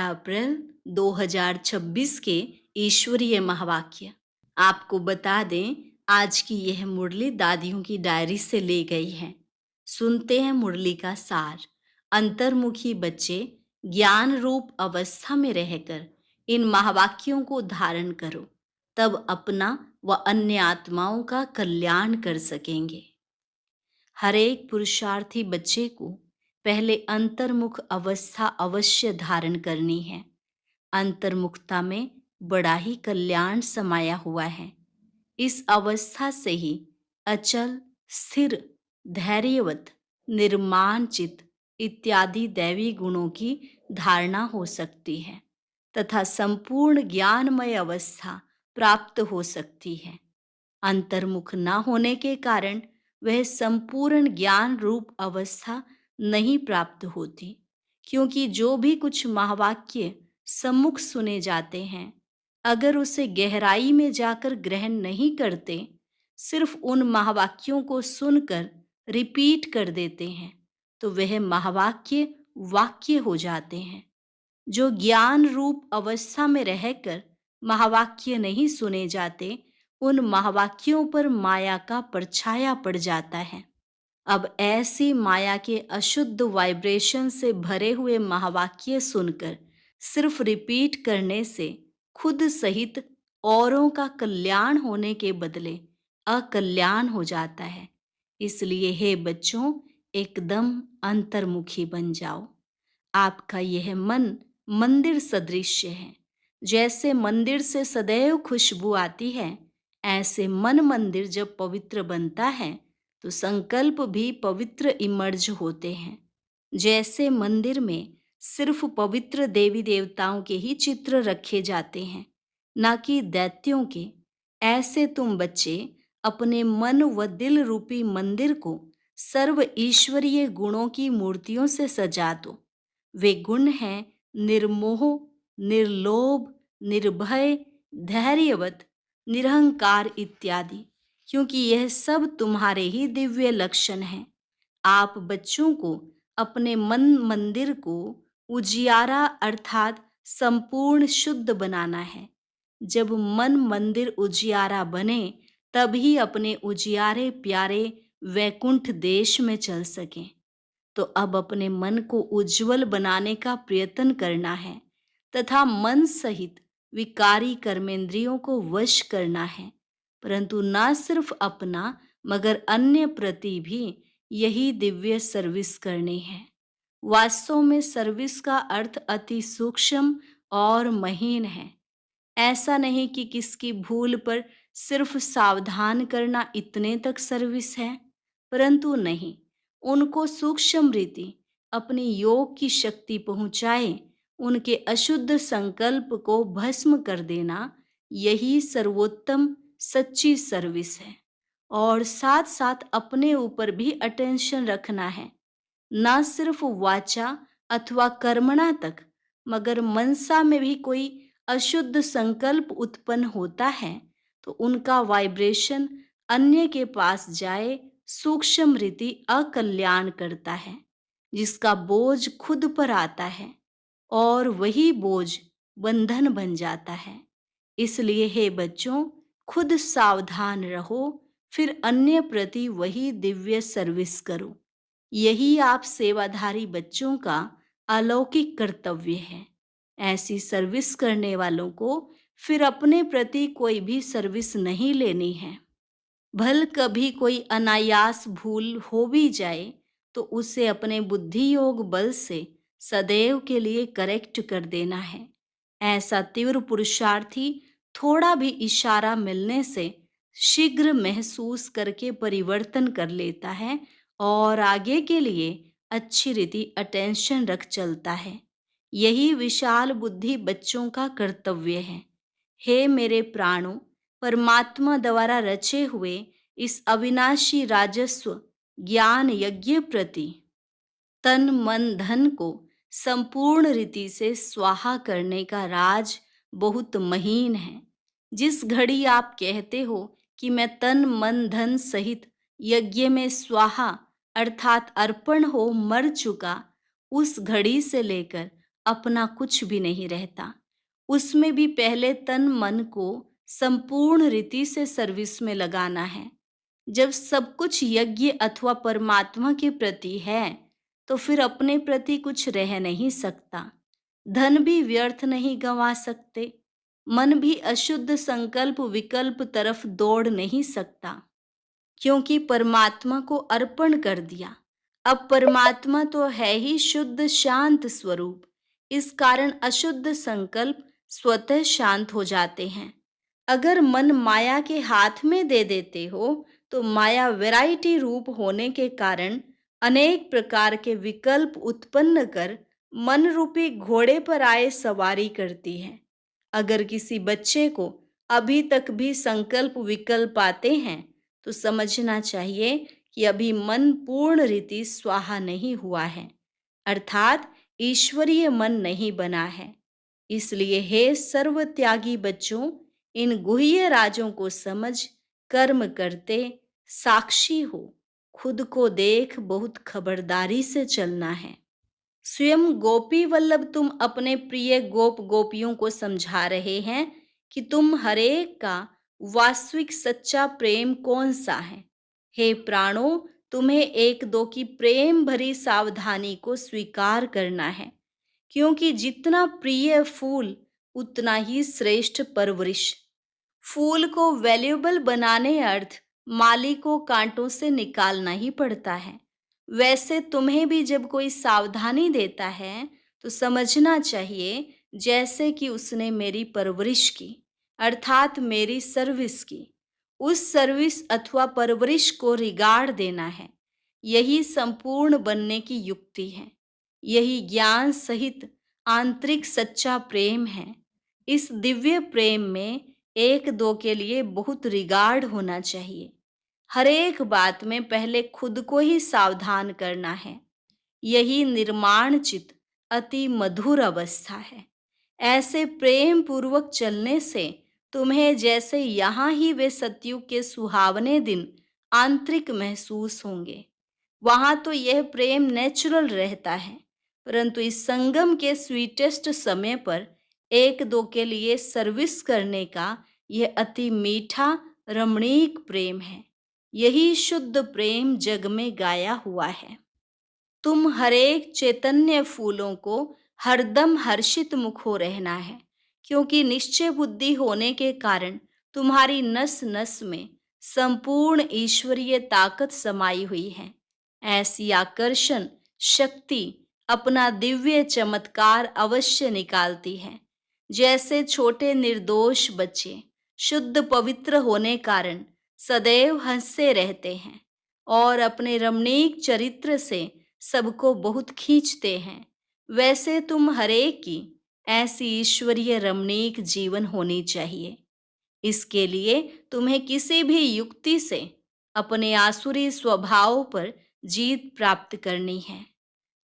अप्रैल 2026 के ईश्वरीय महावाक्य। आपको बता दें, आज की यह मुरली दादियों की डायरी से ले गई है। सुनते हैं मुरली का सार। अंतर्मुखी बच्चे, ज्ञान रूप अवस्था में रहकर इन महावाक्यों को धारण करो, तब अपना व अन्य आत्माओं का कल्याण कर सकेंगे। हर एक पुरुषार्थी बच्चे को पहले अंतर्मुख अवस्था अवश्य धारण करनी है। अंतर्मुखता में बड़ा ही कल्याण समाया हुआ है। इस अवस्था से ही अचल, स्थिर, धैर्यवत, निर्माणचित इत्यादि दैवी गुणों की धारणा हो सकती है तथा संपूर्ण ज्ञानमय अवस्था प्राप्त हो सकती है। अंतर्मुख न होने के कारण वह संपूर्ण ज्ञान रूप अवस्था नहीं प्राप्त होती, क्योंकि जो भी कुछ महावाक्य सम्मुख सुने जाते हैं, अगर उसे गहराई में जाकर ग्रहण नहीं करते, सिर्फ उन महावाक्यों को सुनकर रिपीट कर देते हैं, तो वह महावाक्य वाक्य हो जाते हैं। जो ज्ञान रूप अवस्था में रहकर महावाक्य नहीं सुने जाते, उन महावाक्यों पर माया का परछाया पड़ जाता है। अब ऐसी माया के अशुद्ध वाइब्रेशन से भरे हुए महावाक्य सुनकर सिर्फ रिपीट करने से खुद सहित औरों का कल्याण होने के बदले अकल्याण हो जाता है। इसलिए हे बच्चों, एकदम अंतर्मुखी बन जाओ। आपका यह मन मंदिर सदृश है। जैसे मंदिर से सदैव खुशबू आती है, ऐसे मन मंदिर जब पवित्र बनता है तो संकल्प भी पवित्र इमर्ज होते हैं। जैसे मंदिर में सिर्फ पवित्र देवी देवताओं के ही चित्र रखे जाते हैं, ना कि दैत्यों के, ऐसे तुम बच्चे अपने मन व दिल रूपी मंदिर को सर्व ईश्वरीय गुणों की मूर्तियों से सजा दो। वे गुण हैं निर्मोह, निर्लोभ, निर्भय, धैर्यवत, निरहंकार इत्यादि, क्योंकि यह सब तुम्हारे ही दिव्य लक्षण हैं। आप बच्चों को अपने मन मंदिर को उजियारा अर्थात संपूर्ण शुद्ध बनाना है। जब मन मंदिर उजियारा बने, तभी अपने उजियारे प्यारे वैकुंठ देश में चल सकें। तो अब अपने मन को उज्जवल बनाने का प्रयत्न करना है तथा मन सहित विकारी कर्मेंद्रियों को वश करना है, परंतु न सिर्फ अपना मगर अन्य प्रति भी यही दिव्य सर्विस करनी है। वास्तव में सर्विस का अर्थ अति सूक्ष्म और महीन है। ऐसा नहीं कि किसकी भूल पर सिर्फ सावधान करना इतने तक सर्विस है, परंतु नहीं, उनको सूक्ष्म रीति अपनी योग की शक्ति पहुंचाए, उनके अशुद्ध संकल्प को भस्म कर देना, यही सर्वोत्तम सच्ची सर्विस है। और साथ साथ अपने ऊपर भी अटेंशन रखना है, ना सिर्फ वाचा अथवा कर्मणा तक, मगर मनसा में भी कोई अशुद्ध संकल्प उत्पन्न होता है तो उनका वाइब्रेशन अन्य के पास जाए, सूक्ष्म रीति अकल्याण करता है, जिसका बोझ खुद पर आता है और वही बोझ बंधन बन जाता है। इसलिए हे बच्चों, खुद सावधान रहो, फिर अन्य प्रति वही दिव्य सर्विस करो। यही आप सेवाधारी बच्चों का अलौकिक कर्तव्य है। ऐसी सर्विस करने वालों को फिर अपने प्रति कोई भी सर्विस नहीं लेनी है। भल कभी कोई अनायास भूल हो भी जाए तो उसे अपने बुद्धि योग बल से सदैव के लिए करेक्ट कर देना है। ऐसा तीव्र पुरुषार्थी थोड़ा भी इशारा मिलने से शीघ्र महसूस करके परिवर्तन कर लेता है और आगे के लिए अच्छी रीति अटेंशन रख चलता है। यही विशाल बुद्धि बच्चों का कर्तव्य है। हे मेरे प्राणों, परमात्मा द्वारा रचे हुए इस अविनाशी राजस्व ज्ञान यज्ञ प्रति तन मन धन को संपूर्ण रीति से स्वाहा करने का राज बहुत महीन है। जिस घड़ी आप कहते हो कि मैं तन मन धन सहित यज्ञ में स्वाहा अर्थात अर्पण हो मर चुका, उस घड़ी से लेकर अपना कुछ भी नहीं रहता। उसमें भी पहले तन मन को संपूर्ण रीति से सर्विस में लगाना है। जब सब कुछ यज्ञ अथवा परमात्मा के प्रति है, तो फिर अपने प्रति कुछ रह नहीं सकता। धन भी व्यर्थ नहीं गंवा सकते। मन भी अशुद्ध संकल्प विकल्प तरफ दौड़ नहीं सकता, क्योंकि परमात्मा को अर्पण कर दिया। अब परमात्मा तो है ही शुद्ध शांत स्वरूप। इस कारण अशुद्ध संकल्प स्वतः शांत हो जाते हैं। अगर मन माया के हाथ में दे देते हो, तो माया वैरायटी रूप होने के कारण अनेक प्रकार के विकल्प उत्पन्न कर मन रूपी घोड़े पर आए सवारी करती है। अगर किसी बच्चे को अभी तक भी संकल्प विकल्प आते हैं, तो समझना चाहिए कि अभी मन पूर्ण रीति स्वाहा नहीं हुआ है, अर्थात ईश्वरीय मन नहीं बना है। इसलिए हे सर्वत्यागी बच्चों, इन गुह्य राजों को समझ कर्म करते साक्षी हो। खुद को देख बहुत खबरदारी से चलना है। स्वयं गोपी वल्लभ तुम अपने प्रिय गोप गोपियों को समझा रहे हैं कि तुम हरेक का वास्तविक सच्चा प्रेम कौन सा है। हे प्राणों, तुम्हें एक दो की प्रेम भरी सावधानी को स्वीकार करना है, क्योंकि जितना प्रिय फूल उतना ही श्रेष्ठ परवरिश। फूल को वैल्यूएबल बनाने अर्थ माली को कांटों से निकालना ही पड़ता है। वैसे तुम्हें भी जब कोई सावधानी देता है, तो समझना चाहिए जैसे कि उसने मेरी परवरिश की, अर्थात मेरी सर्विस की। उस सर्विस अथवा परवरिश को रिगार्ड देना है। यही संपूर्ण बनने की युक्ति है। यही ज्ञान सहित आंतरिक सच्चा प्रेम है। इस दिव्य प्रेम में एक दो के लिए बहुत रिगार्ड होना चाहिए। हर एक बात में पहले खुद को ही सावधान करना है। यही निर्माण चित अति मधुर अवस्था है। ऐसे प्रेम पूर्वक चलने से तुम्हें जैसे यहाँ ही वे सतयुग के सुहावने दिन आंतरिक महसूस होंगे। वहां तो यह प्रेम नेचुरल रहता है, परंतु इस संगम के स्वीटेस्ट समय पर एक दो के लिए सर्विस करने का यह अति मीठा रमणीक प्रेम है। यही शुद्ध प्रेम जग में गाया हुआ है। तुम हरेक चैतन्य फूलों को हरदम हर्षित मुख हो रहना है, क्योंकि निश्चय बुद्धि होने के कारण तुम्हारी नस नस में संपूर्ण ईश्वरीय ताकत समाई हुई है। ऐसी आकर्षण शक्ति अपना दिव्य चमत्कार अवश्य निकालती है। जैसे छोटे निर्दोष बच्चे शुद्ध पवित्र होने कारण सदैव हंसते रहते हैं और अपने रमणीक चरित्र से सबको बहुत खींचते हैं, वैसे तुम हरेक की ऐसी ईश्वरीय रमणीक जीवन होनी चाहिए। इसके लिए तुम्हें किसी भी युक्ति से अपने आसुरी स्वभाव पर जीत प्राप्त करनी है।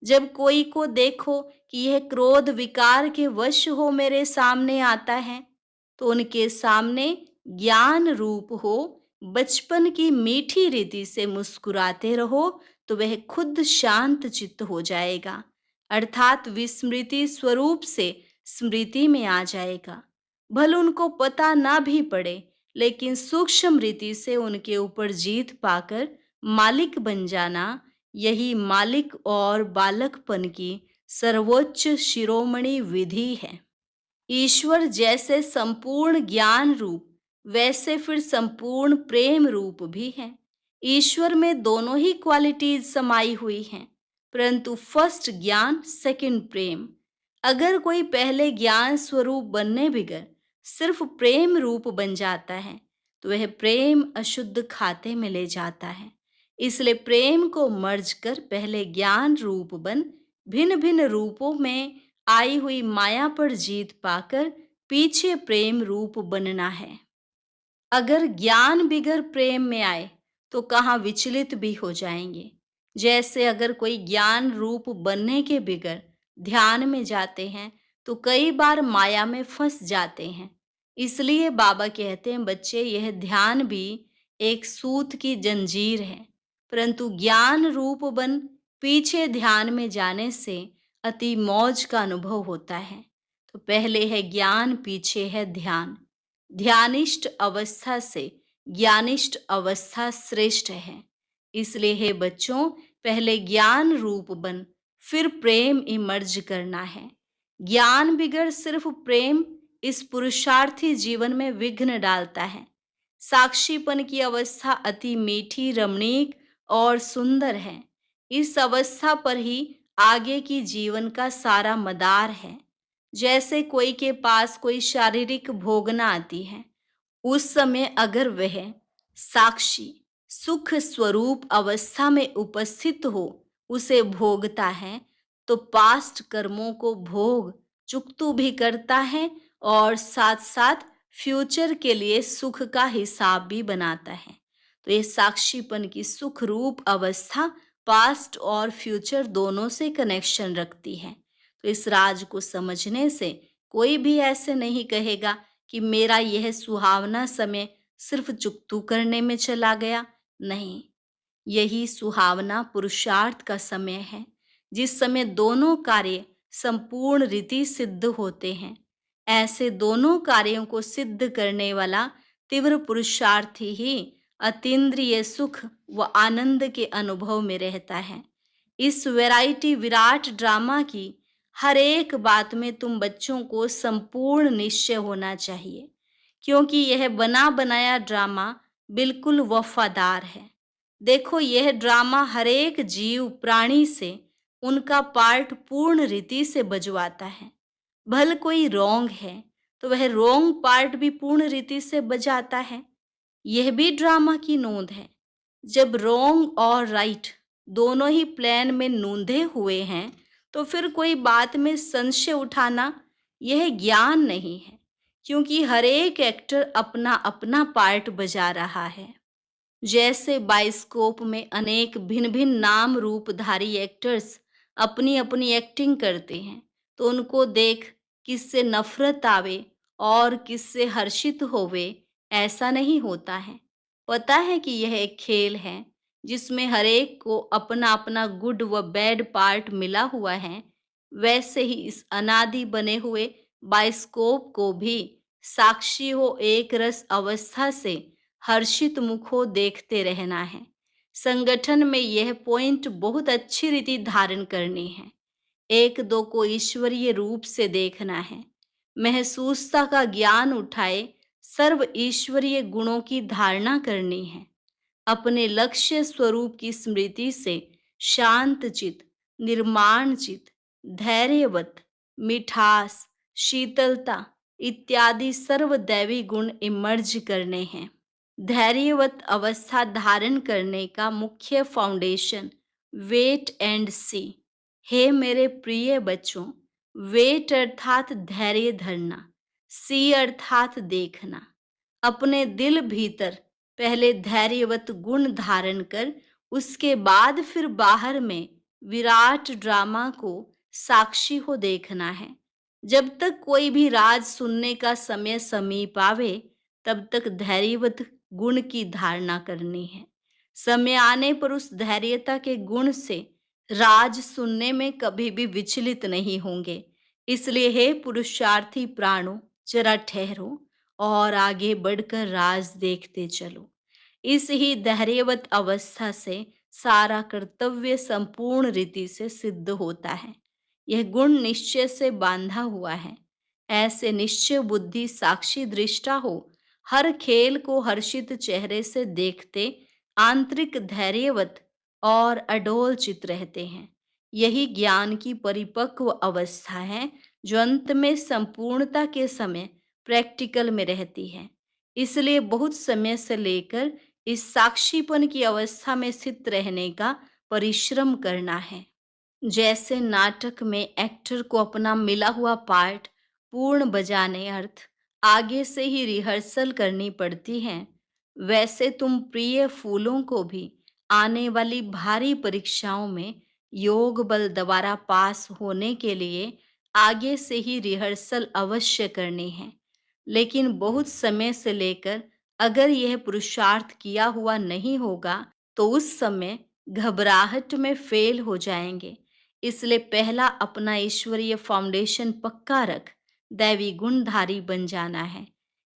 जब कोई को देखो कि यह क्रोध विकार के वश हो मेरे सामने आता है, तो उनके सामने ज्ञान रूप हो बचपन की मीठी रीति से मुस्कुराते रहो, तो वह खुद शांत चित्त हो जाएगा, अर्थात विस्मृति स्वरूप से स्मृति में आ जाएगा। भले उनको पता ना भी पड़े, लेकिन सूक्ष्म रीति से उनके ऊपर जीत पाकर मालिक बन जाना, यही मालिक और बालकपन की सर्वोच्च शिरोमणि विधि है। ईश्वर जैसे संपूर्ण ज्ञान रूप, वैसे फिर संपूर्ण प्रेम रूप भी है। ईश्वर में दोनों ही क्वालिटीज समाई हुई हैं, परंतु फर्स्ट ज्ञान, सेकंड प्रेम। अगर कोई पहले ज्ञान स्वरूप बनने बिगर सिर्फ प्रेम रूप बन जाता है, तो वह प्रेम अशुद्ध खाते में ले जाता है। इसलिए प्रेम को मर्ज कर पहले ज्ञान रूप बन भिन्न भिन्न रूपों में आई हुई माया पर जीत पाकर पीछे प्रेम रूप बनना है। अगर ज्ञान बिगर प्रेम में आए, तो कहाँ विचलित भी हो जाएंगे। जैसे अगर कोई ज्ञान रूप बनने के बिगर ध्यान में जाते हैं, तो कई बार माया में फंस जाते हैं। इसलिए बाबा कहते हैं, बच्चे, यह ध्यान भी एक सूत की जंजीर है, परंतु ज्ञान रूप बन पीछे ध्यान में जाने से अति मौज का अनुभव होता है। तो पहले है ज्ञान, पीछे है ध्यान। ध्यानिष्ठ अवस्था से ज्ञानिष्ठ अवस्था श्रेष्ठ है। इसलिए हे बच्चों, पहले ज्ञान रूप बन, फिर प्रेम इमर्ज करना है। ज्ञान बिगड़ सिर्फ प्रेम इस पुरुषार्थी जीवन में विघ्न डालता है। साक्षीपन की अवस्था अति मीठी, रमणीक और सुंदर है। इस अवस्था पर ही आगे की जीवन का सारा मदार है। जैसे कोई के पास कोई शारीरिक भोगना आती है, उस समय अगर वह साक्षी सुख स्वरूप अवस्था में उपस्थित हो, उसे भोगता है, तो पास्ट कर्मों को भोग चुकतू भी करता है और साथ साथ फ्यूचर के लिए सुख का हिसाब भी बनाता है। तो ये साक्षीपन की सुख रूप अवस्था पास्ट और फ्यूचर दोनों से कनेक्शन रखती है। तो इस राज को समझने से कोई भी ऐसे नहीं कहेगा कि मेरा यह सुहावना समय सिर्फ चुकतू करने में चला गया। नहीं, यही सुहावना पुरुषार्थ का समय है, जिस समय दोनों कार्य संपूर्ण रीति सिद्ध होते हैं। ऐसे दोनों कार्यों को सिद्ध करने वाला तीव्र पुरुषार्थी ही अतीन्द्रिय सुख व आनंद के अनुभव में रहता है। इस वैरायटी विराट ड्रामा की हर एक बात में तुम बच्चों को संपूर्ण निश्चय होना चाहिए, क्योंकि यह बना बनाया ड्रामा बिल्कुल वफादार है। देखो, यह ड्रामा हर एक जीव प्राणी से उनका पार्ट पूर्ण रीति से बजवाता है। भल कोई रोंग है तो वह रोंग पार्ट भी पूर्ण रीति से बजाता है। यह भी ड्रामा की नोंद है। जब रोंग और राइट दोनों ही प्लान में नूंधे हुए हैं, तो फिर कोई बात में संशय उठाना यह ज्ञान नहीं है, क्योंकि हर एक एक्टर अपना अपना पार्ट बजा रहा है। जैसे बाइस्कोप में अनेक भिन्न भिन्न नाम रूपधारी एक्टर्स अपनी अपनी एक्टिंग करते हैं, तो उनको देख किससे नफरत आवे और किससे हर्षित होवे, ऐसा नहीं होता है। पता है कि यह एक खेल है जिसमें हर एक को अपना अपना गुड व बैड पार्ट मिला हुआ है। वैसे ही इस अनादि बने हुए बाइस्कोप को भी साक्षी हो एक रस अवस्था से हर्षित मुखों देखते रहना है। संगठन में यह पॉइंट बहुत अच्छी रीति धारण करनी है। एक दो को ईश्वरीय रूप से देखना है। महसूसता का ज्ञान उठाए सर्व ईश्वरीय गुणों की धारणा करनी है। अपने लक्ष्य स्वरूप की स्मृति से शांत चित, निर्माण चित, धैर्यवत, मिठास, शीतलता इत्यादि सर्व दैवी गुण इमर्ज करने हैं। धैर्यवत अवस्था धारण करने का मुख्य फाउंडेशन वेट एंड सी। हे मेरे प्रिय बच्चों, वेट अर्थात धैर्य धरना, सी अर्थात देखना। अपने दिल भीतर पहले धैर्यवत गुण धारण कर उसके बाद फिर बाहर में विराट ड्रामा को साक्षी हो देखना है। जब तक कोई भी राज सुनने का समय समीप आवे, तब तक धैर्यवत गुण की धारणा करनी है। समय आने पर उस धैर्यता के गुण से राज सुनने में कभी भी विचलित नहीं होंगे। इसलिए हे पुरुषार्थी प्राणों, जरा ठहरो और आगे बढ़कर राज देखते चलो। इस ही धैर्यवत अवस्था से सारा कर्तव्य संपूर्ण रीति से सिद्ध होता है। यह गुण निश्चय से बांधा हुआ है। ऐसे निश्चय बुद्धि साक्षी दृष्टा हो हर खेल को हर्षित चेहरे से देखते आंतरिक धैर्यवत और अडोल चित रहते हैं। यही ज्ञान की परिपक्व अवस्था है, जो अंत में संपूर्णता के समय प्रैक्टिकल में रहती है। इसलिए बहुत समय से लेकर इस साक्षीपन की अवस्था में स्थित रहने का परिश्रम करना है। जैसे नाटक में एक्टर को अपना मिला हुआ पार्ट पूर्ण बजाने अर्थ आगे से ही रिहर्सल करनी पड़ती है, वैसे तुम प्रिय फूलों को भी आने वाली भारी परीक्षाओं में योग बल द्वारा पास होने के लिए आगे से ही रिहर्सल अवश्य करनी है। लेकिन बहुत समय से लेकर अगर यह पुरुषार्थ किया हुआ नहीं होगा, तो उस समय घबराहट में फेल हो जाएंगे। इसलिए पहला अपना ईश्वरीय फाउंडेशन पक्का रख, दैवी गुणधारी बन जाना है।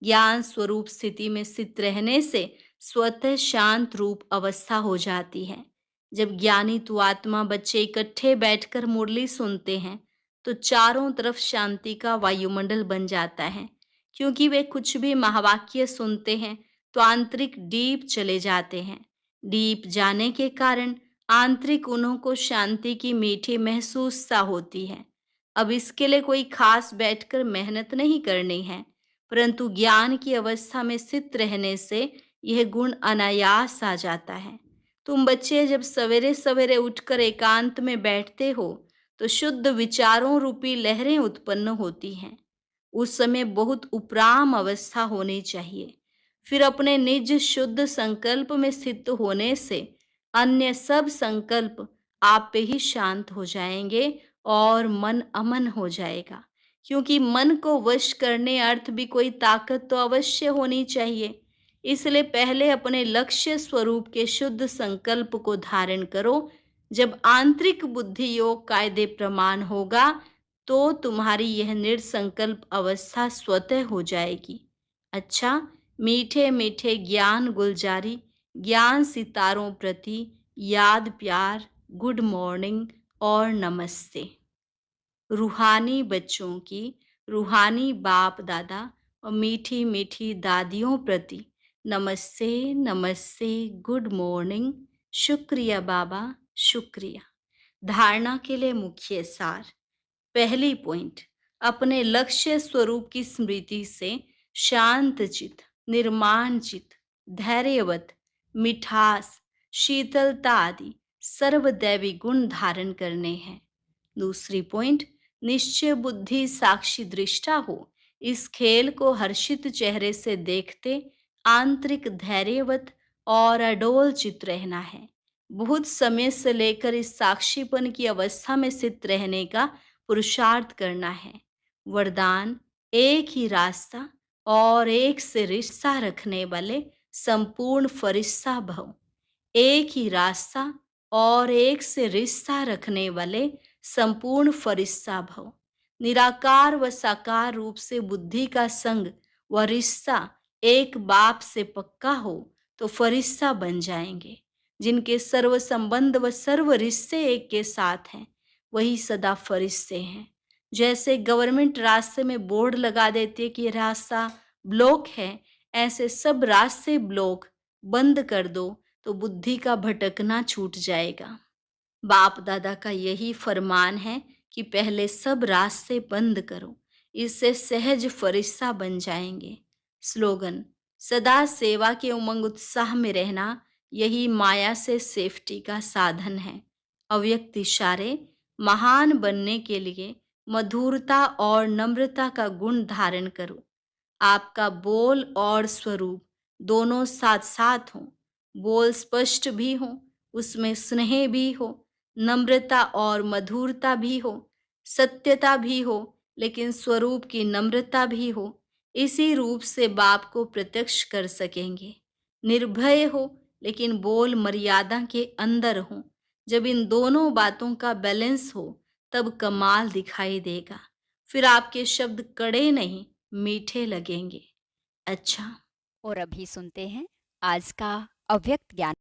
ज्ञान स्वरूप स्थिति में स्थित रहने से स्वतः शांत रूप अवस्था हो जाती है। जब ज्ञानी तु आत्मा बच्चे इकट्ठे बैठकर मुरली सुनते हैं तो चारों तरफ शांति का वायुमंडल बन जाता है। क्योंकि वे कुछ भी महावाक्य सुनते हैं तो आंतरिक डीप चले जाते हैं। डीप जाने के कारण आंतरिक उन्हों को शांति की मीठी महसूस सा होती है। अब इसके लिए कोई खास बैठकर मेहनत नहीं करनी है, परंतु ज्ञान की अवस्था में स्थित रहने से यह गुण अनायास आ जाता है। तुम बच्चे जब सवेरे सवेरे उठकर एकांत में बैठते हो तो शुद्ध विचारों रूपी लहरें उत्पन्न होती हैं। उस समय बहुत उपराम अवस्था होनी चाहिए। फिर अपने निज शुद्ध संकल्प में स्थित होने से अन्य सब संकल्प आप पे ही शांत हो जाएंगे और मन अमन हो जाएगा। क्योंकि मन को वश करने अर्थ भी कोई ताकत तो अवश्य होनी चाहिए। इसलिए पहले अपने लक्ष्य स्वरूप के शुद्ध संकल्प को धारण करो। जब आंतरिक बुद्धि योग कायदे प्रमाण होगा तो तुम्हारी यह निर्संकल्प अवस्था स्वतः हो जाएगी। अच्छा, मीठे मीठे ज्ञान गुलजारी, ज्ञान सितारों प्रति याद प्यार, गुड मॉर्निंग और नमस्ते। रूहानी बच्चों की रूहानी बाप दादा और मीठी मीठी दादियों प्रति नमस्ते नमस्ते, गुड मॉर्निंग, शुक्रिया बाबा, शुक्रिया। धारणा के लिए मुख्य सार। पहली पॉइंट, अपने लक्ष्य स्वरूप की स्मृति से शांत चित, निर्माण चित, धैर्यवत, मिठास, शीतलता आदि सर्वदैवी गुण धारण करने हैं। दूसरी पॉइंट, निश्चय बुद्धि साक्षी दृष्टा हो। इस खेल को हर्षित चेहरे से देखते आंतरिक धैर्यवत और अडोल चित रहना है। बहुत समय से लेकर इस साक्षीपन की अवस्था में स्थित रहने का पुरुषार्थ करना है। वरदान, एक ही रास्ता और एक से रिश्ता रखने वाले संपूर्ण फरिश्ता भव। एक ही रास्ता और एक से रिश्ता रखने वाले संपूर्ण फरिश्ता भव। निराकार व साकार रूप से बुद्धि का संग व रिश्ता एक बाप से पक्का हो तो फरिश्ता बन जाएंगे। जिनके सर्व संबंध व सर्व रिश्ते एक के साथ हैं वही सदा फरिश्ते हैं। जैसे गवर्नमेंट रास्ते में बोर्ड लगा देती है कि ये रास्ता ब्लॉक है, ऐसे सब रास्ते ब्लॉक बंद कर दो तो बुद्धि का भटकना छूट जाएगा। बाप दादा का यही फरमान है कि पहले सब रास्ते बंद करो, इससे सहज फरिश्ता बन जाएंगे। स्लोगन, सदा सेवा के उमंग उत्साह में रहना, यही माया से सेफ्टी का साधन है। अव्यक्त इशारे, महान बनने के लिए मधुरता और नम्रता का गुण धारण करो। आपका बोल और स्वरूप दोनों साथ साथ हों। बोल स्पष्ट भी हो, उसमें स्नेह भी हो, नम्रता और मधुरता भी हो, सत्यता भी हो, लेकिन स्वरूप की नम्रता भी हो। इसी रूप से बाप को प्रत्यक्ष कर सकेंगे। निर्भय हो लेकिन बोल मर्यादा के अंदर हो। जब इन दोनों बातों का बैलेंस हो तब कमाल दिखाई देगा। फिर आपके शब्द कड़े नहीं मीठे लगेंगे। अच्छा, और अभी सुनते हैं आज का अव्यक्त ज्ञान।